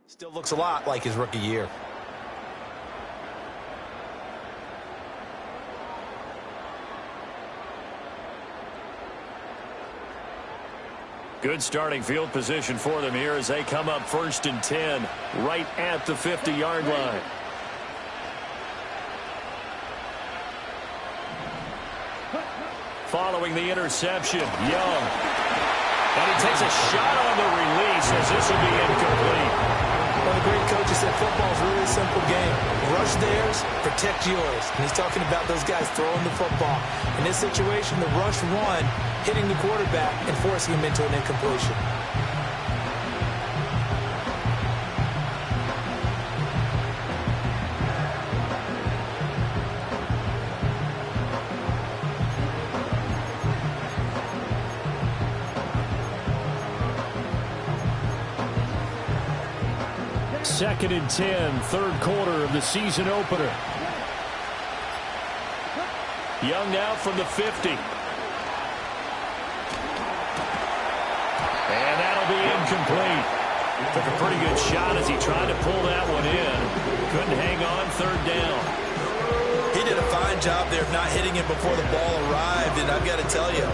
Still looks a lot like his rookie year. Good starting field position for them here as they come up 1st and 10 right at the 50-yard line. Following the interception, Young. And he takes a shot on the release as this will be incomplete. One of the great coaches said football is really a simple game. Rush theirs, protect yours. And he's talking about those guys throwing the football. In this situation, the rush one, hitting the quarterback and forcing him into an incompletion. Second and 10, third quarter of the season opener. Young now from the 50. And that'll be incomplete. Took a pretty good shot as he tried to pull that one in. Couldn't hang on, third down. He did a fine job there of not hitting it before the ball arrived, and I've got to tell you,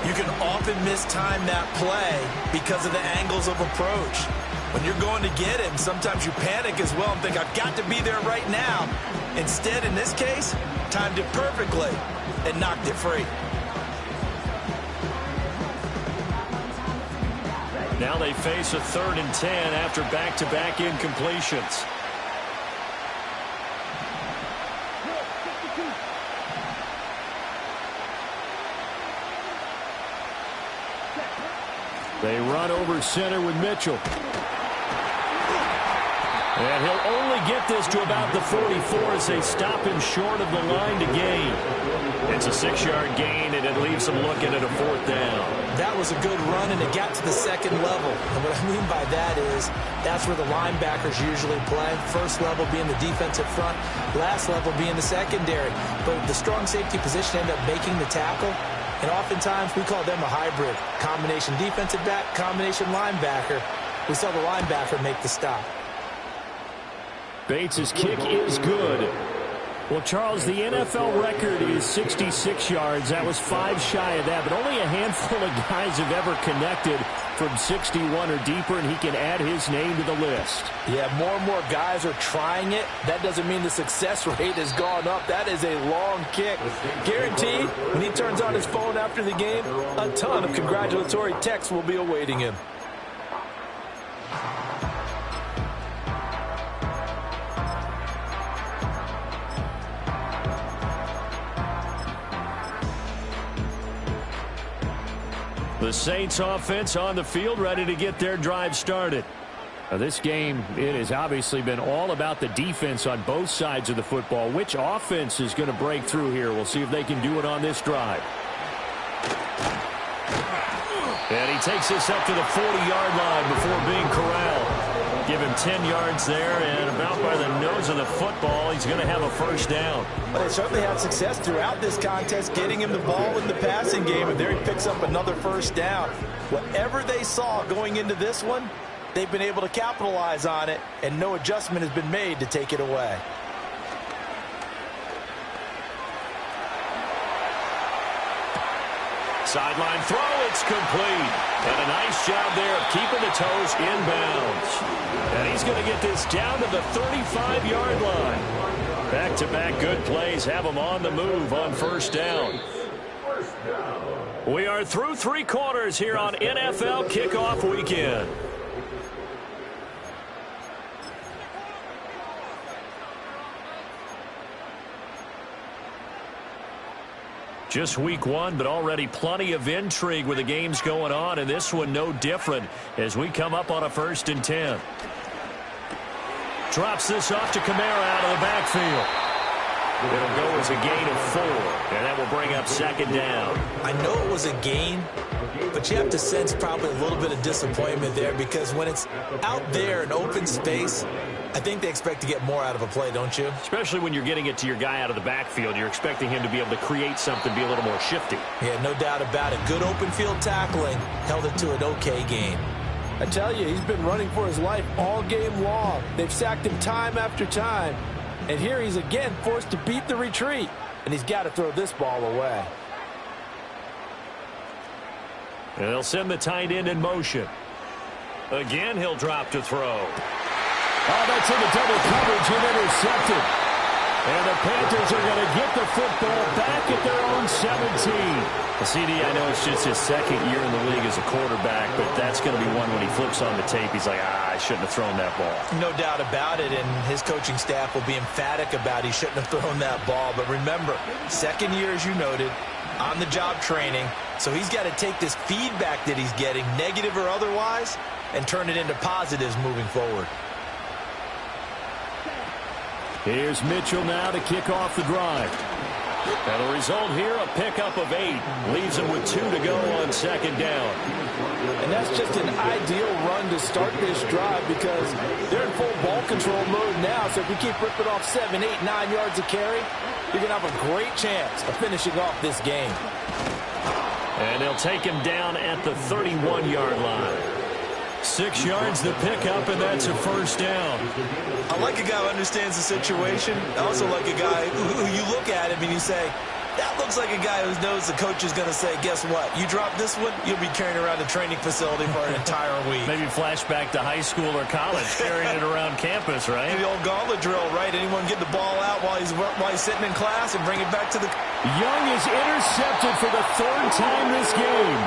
you can often mistime that play because of the angles of approach. When you're going to get him, sometimes you panic as well and think, I've got to be there right now. Instead, in this case, timed it perfectly and knocked it free. Now they face a 3rd and 10 after back-to-back incompletions. They run over center with Mitchell. And he'll only get this to about the 44 as they stop him short of the line to gain. It's a 6-yard gain, and it leaves them looking at a 4th down. That was a good run, and it got to the 2nd level. And what I mean by that is that's where the linebackers usually play. First level being the defensive front, last level being the secondary. But the strong safety position ended up making the tackle. And oftentimes we call them a hybrid. Combination defensive back, combination linebacker. We saw the linebacker make the stop. Bates' kick is good. Well, Charles, the NFL record is 66 yards. That was 5 shy of that, but only a handful of guys have ever connected from 61 or deeper, and he can add his name to the list. Yeah, more and more guys are trying it. That doesn't mean the success rate has gone up. That is a long kick. Guaranteed, when he turns on his phone after the game, a ton of congratulatory texts will be awaiting him. The Saints offense on the field, ready to get their drive started. Now, this game, it has obviously been all about the defense on both sides of the football. Which offense is going to break through here? We'll see if they can do it on this drive. And he takes this up to the 40-yard line before being corralled. Give him 10 yards there, and about by the nose of the football, he's going to have a 1st down. Well, they certainly had success throughout this contest, getting him the ball in the passing game, and there he picks up another 1st down. Whatever they saw going into this one, they've been able to capitalize on it, and no adjustment has been made to take it away. Sideline throw, it's complete. And a nice job there of keeping the toes inbounds. And he's going to get this down to the 35-yard line. Back-to-back good plays have him on the move on 1st down. We are through 3 quarters here on NFL Kickoff Weekend. Just week 1, but already plenty of intrigue with the games going on, and this one no different as we come up on a 1st and 10. Drops this off to Kamara out of the backfield. It'll go as a gain of 4, and that will bring up 2nd down. I know it was a gain, but you have to sense probably a little bit of disappointment there because when it's out there in open space, I think they expect to get more out of a play, don't you? Especially when you're getting it to your guy out of the backfield. You're expecting him to be able to create something, be a little more shifty. Yeah, no doubt about it. Good open field tackling held it to an okay game. I tell you, he's been running for his life all game long. They've sacked him time after time. And here he's again forced to beat the retreat. And he's got to throw this ball away. And they'll send the tight end in motion. Again, he'll drop to throw. Oh, that's in the double coverage and intercepted. And the Panthers are going to get the football back at their own 17. The CD, I know it's just his second year in the league as a quarterback, but that's going to be one when he flips on the tape. He's like, I shouldn't have thrown that ball. No doubt about it, and his coaching staff will be emphatic about he shouldn't have thrown that ball. But remember, second year, as you noted, on-the-job training, so he's got to take this feedback that he's getting, negative or otherwise, and turn it into positives moving forward. Here's Mitchell now to kick off the drive. And the result here, a pickup of 8. Leaves him with 2 to go on second down. And that's just an ideal run to start this drive because they're in full ball control mode now. So if you keep ripping off 7, 8, 9 yards of carry, you're going to have a great chance of finishing off this game. And they'll take him down at the 31-yard line. 6 yards the pickup, and that's a first down. I like a guy who understands the situation. I also like a guy who you look at him and you say, that looks like a guy who knows the coach is going to say, guess what? You drop this one, you'll be carrying around the training facility for an entire week. Maybe flashback to high school or college, carrying it around campus, right? The old gauntlet drill, right? Anyone get the ball out while he's sitting in class and bring it back to the... Young is intercepted for the 3rd time this game.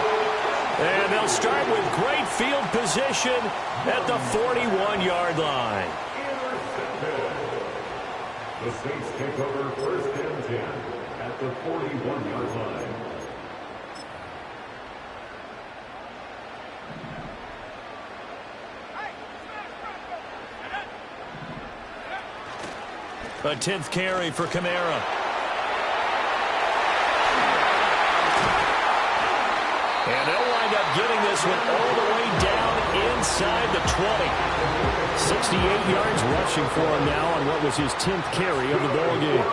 And they'll start with great field position at the 41-yard line. The Saints take over 1st and 10 at the 41-yard line. A 10th carry for Kamara. And they'll wind up getting this one all the way down inside the 20. 68 yards rushing for him now on what was his 10th carry of the ball game.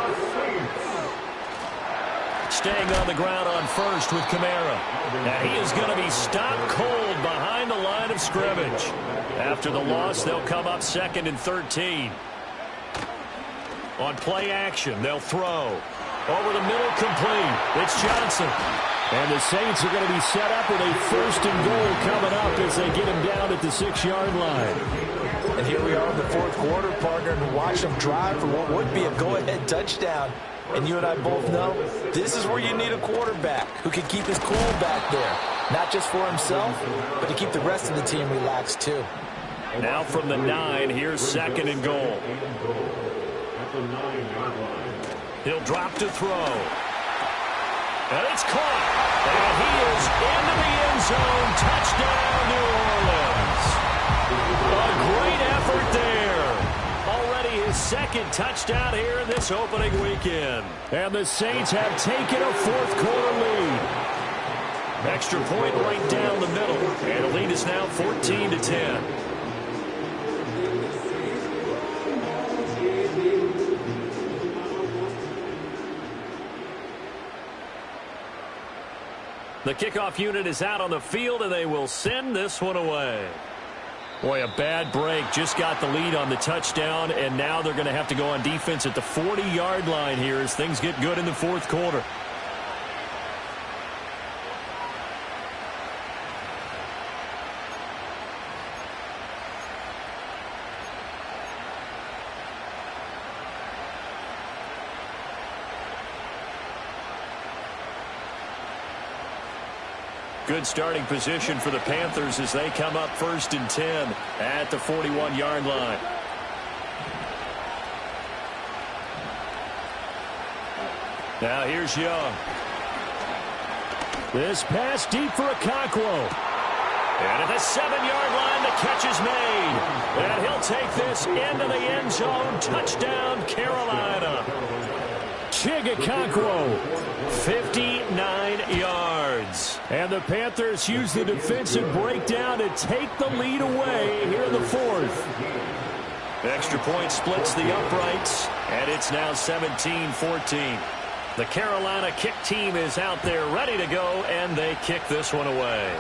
Staying on the ground on first with Kamara. And he is going to be stopped cold behind the line of scrimmage. After the loss, they'll come up 2nd and 13. On play action, they'll throw. Over the middle, complete. It's Johnson. And the Saints are going to be set up with a 1st and goal coming up as they get him down at the 6-yard line. And here we are in the 4th quarter, partner, and watch them drive for what would be a go-ahead touchdown. And you and I both know this is where you need a quarterback who can keep his cool back there. Not just for himself, but to keep the rest of the team relaxed too. Now from the 9, here's 2nd and goal. He'll drop to throw. And it's caught. And he is into the end zone. Touchdown, New Orleans. A great effort there. Already his 2nd touchdown here in this opening weekend. And the Saints have taken a 4th quarter lead. Extra point right down the middle. And the lead is now 14-10. The kickoff unit is out on the field, and they will send this one away. Boy, a bad break. Just got the lead on the touchdown, and now they're going to have to go on defense at the 40-yard line here as things get good in the 4th quarter. Good starting position for the Panthers as they come up 1st and 10 at the 41-yard line. Now here's Young. This pass deep for Okonkwo. And at the 7-yard line, the catch is made. And he'll take this into the end zone. Touchdown, Carolina. Chig Okonkwo, 59 yards. And the Panthers use the defensive breakdown to take the lead away here in the 4th. Extra point splits the uprights, and it's now 17-14. The Carolina kick team is out there ready to go, and they kick this one away.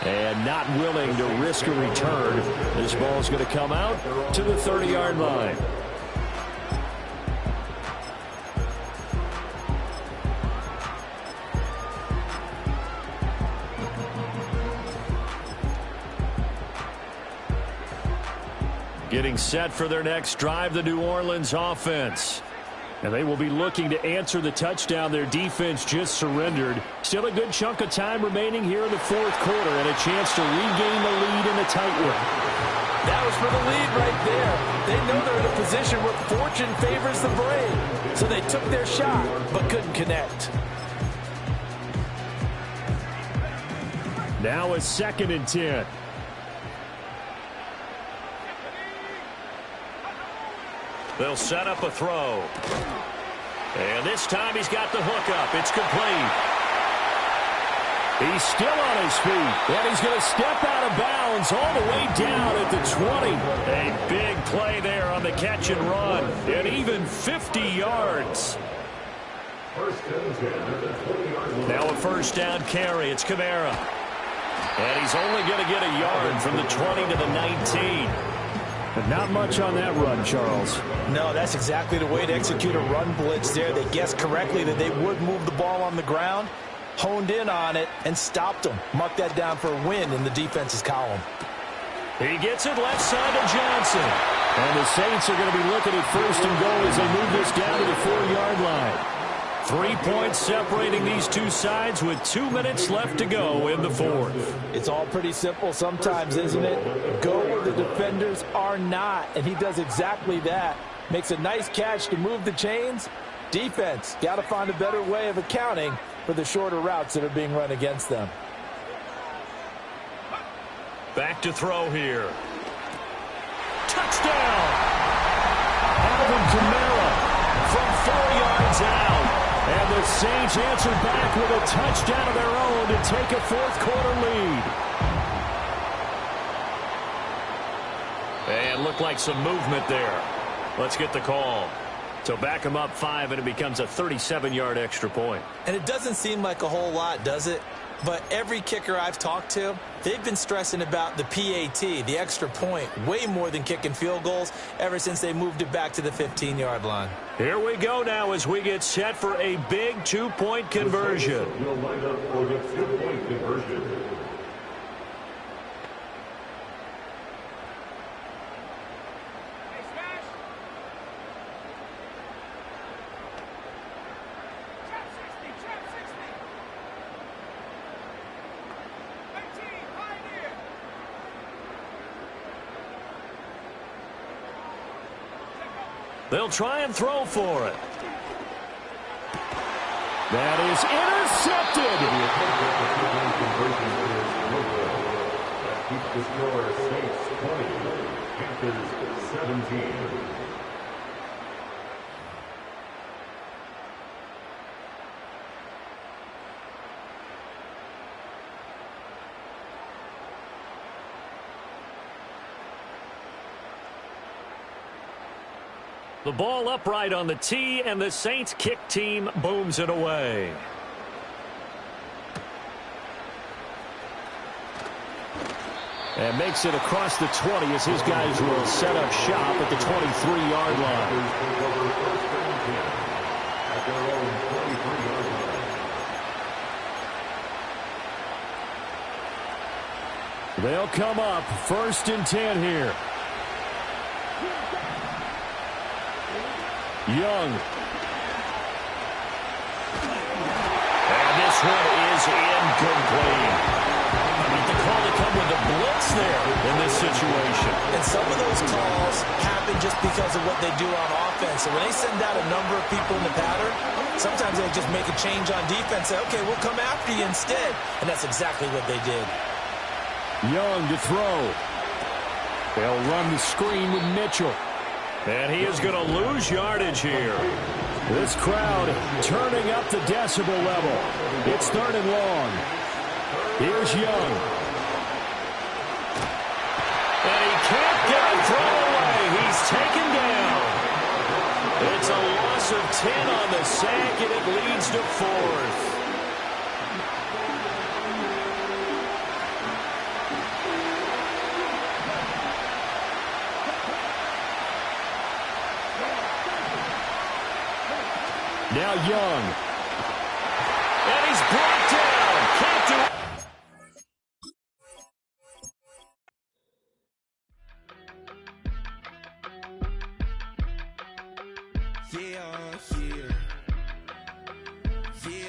And not willing to risk a return. This ball is going to come out to the 30-yard line. Getting set for their next drive, the New Orleans offense. And they will be looking to answer the touchdown their defense just surrendered. Still a good chunk of time remaining here in the fourth quarter and a chance to regain the lead in a tight one. That was for the lead right there. They know they're in a position where fortune favors the brave. So they took their shot, but couldn't connect. Now a 2nd and 10. They'll set up a throw. And this time he's got the hook up. It's complete. He's still on his feet. And he's going to step out of bounds all the way down at the 20. A big play there on the catch and run. And even 50 yards. Now a first down carry. It's Kamara. And he's only going to get a yard from the 20 to the 19. But not much on that run, Charles. No, that's exactly the way to execute a run blitz there. They guessed correctly that they would move the ball on the ground, honed in on it, and stopped them. Mark that down for a win in the defense's column. He gets it left side to Johnson. And the Saints are going to be looking at 1st and goal as they move this down to the 4-yard line. 3 points separating these two sides with 2 minutes left to go in the fourth. It's all pretty simple sometimes, isn't it? Go where the defenders are not, and he does exactly that. Makes a nice catch to move the chains. Defense, got to find a better way of accounting for the shorter routes that are being run against them. Back to throw here. Touchdown! Alvin Kamara from 4 yards out. And the Saints answer back with a touchdown of their own to take a fourth-quarter lead. And looked like some movement there. Let's get the call. So back them up 5, and it becomes a 37-yard extra point. And it doesn't seem like a whole lot, does it? But every kicker I've talked to, they've been stressing about the PAT, the extra point, way more than kicking field goals ever since they moved it back to the 15-yard line. Here we go now as we get set for a big 2-point conversion. Will line up for the 2-point conversion. They'll try and throw for it. That is intercepted. That keeps the score Saints 20, Panthers 17. The ball upright on the tee, and the Saints kick team booms it away. And makes it across the 20 as his guys will set up shop at the 23-yard line. They'll come up 1st and 10 here. Young. And this one is incomplete. I mean, the call to come with the blitz there in this situation. And some of those calls happen just because of what they do on offense. So when they send out a number of people in the pattern, sometimes they just make a change on defense. Say, okay, we'll come after you instead. And that's exactly what they did. Young to throw. They'll run the screen with Mitchell. And he is going to lose yardage here. This crowd turning up the decibel level. It's 3rd and long. Here's Young. And he can't get a throw away. He's taken down. It's a loss of 10 on the sack, and it leads to 4th. Now Young. And he's brought down. Can't do it. Yeah.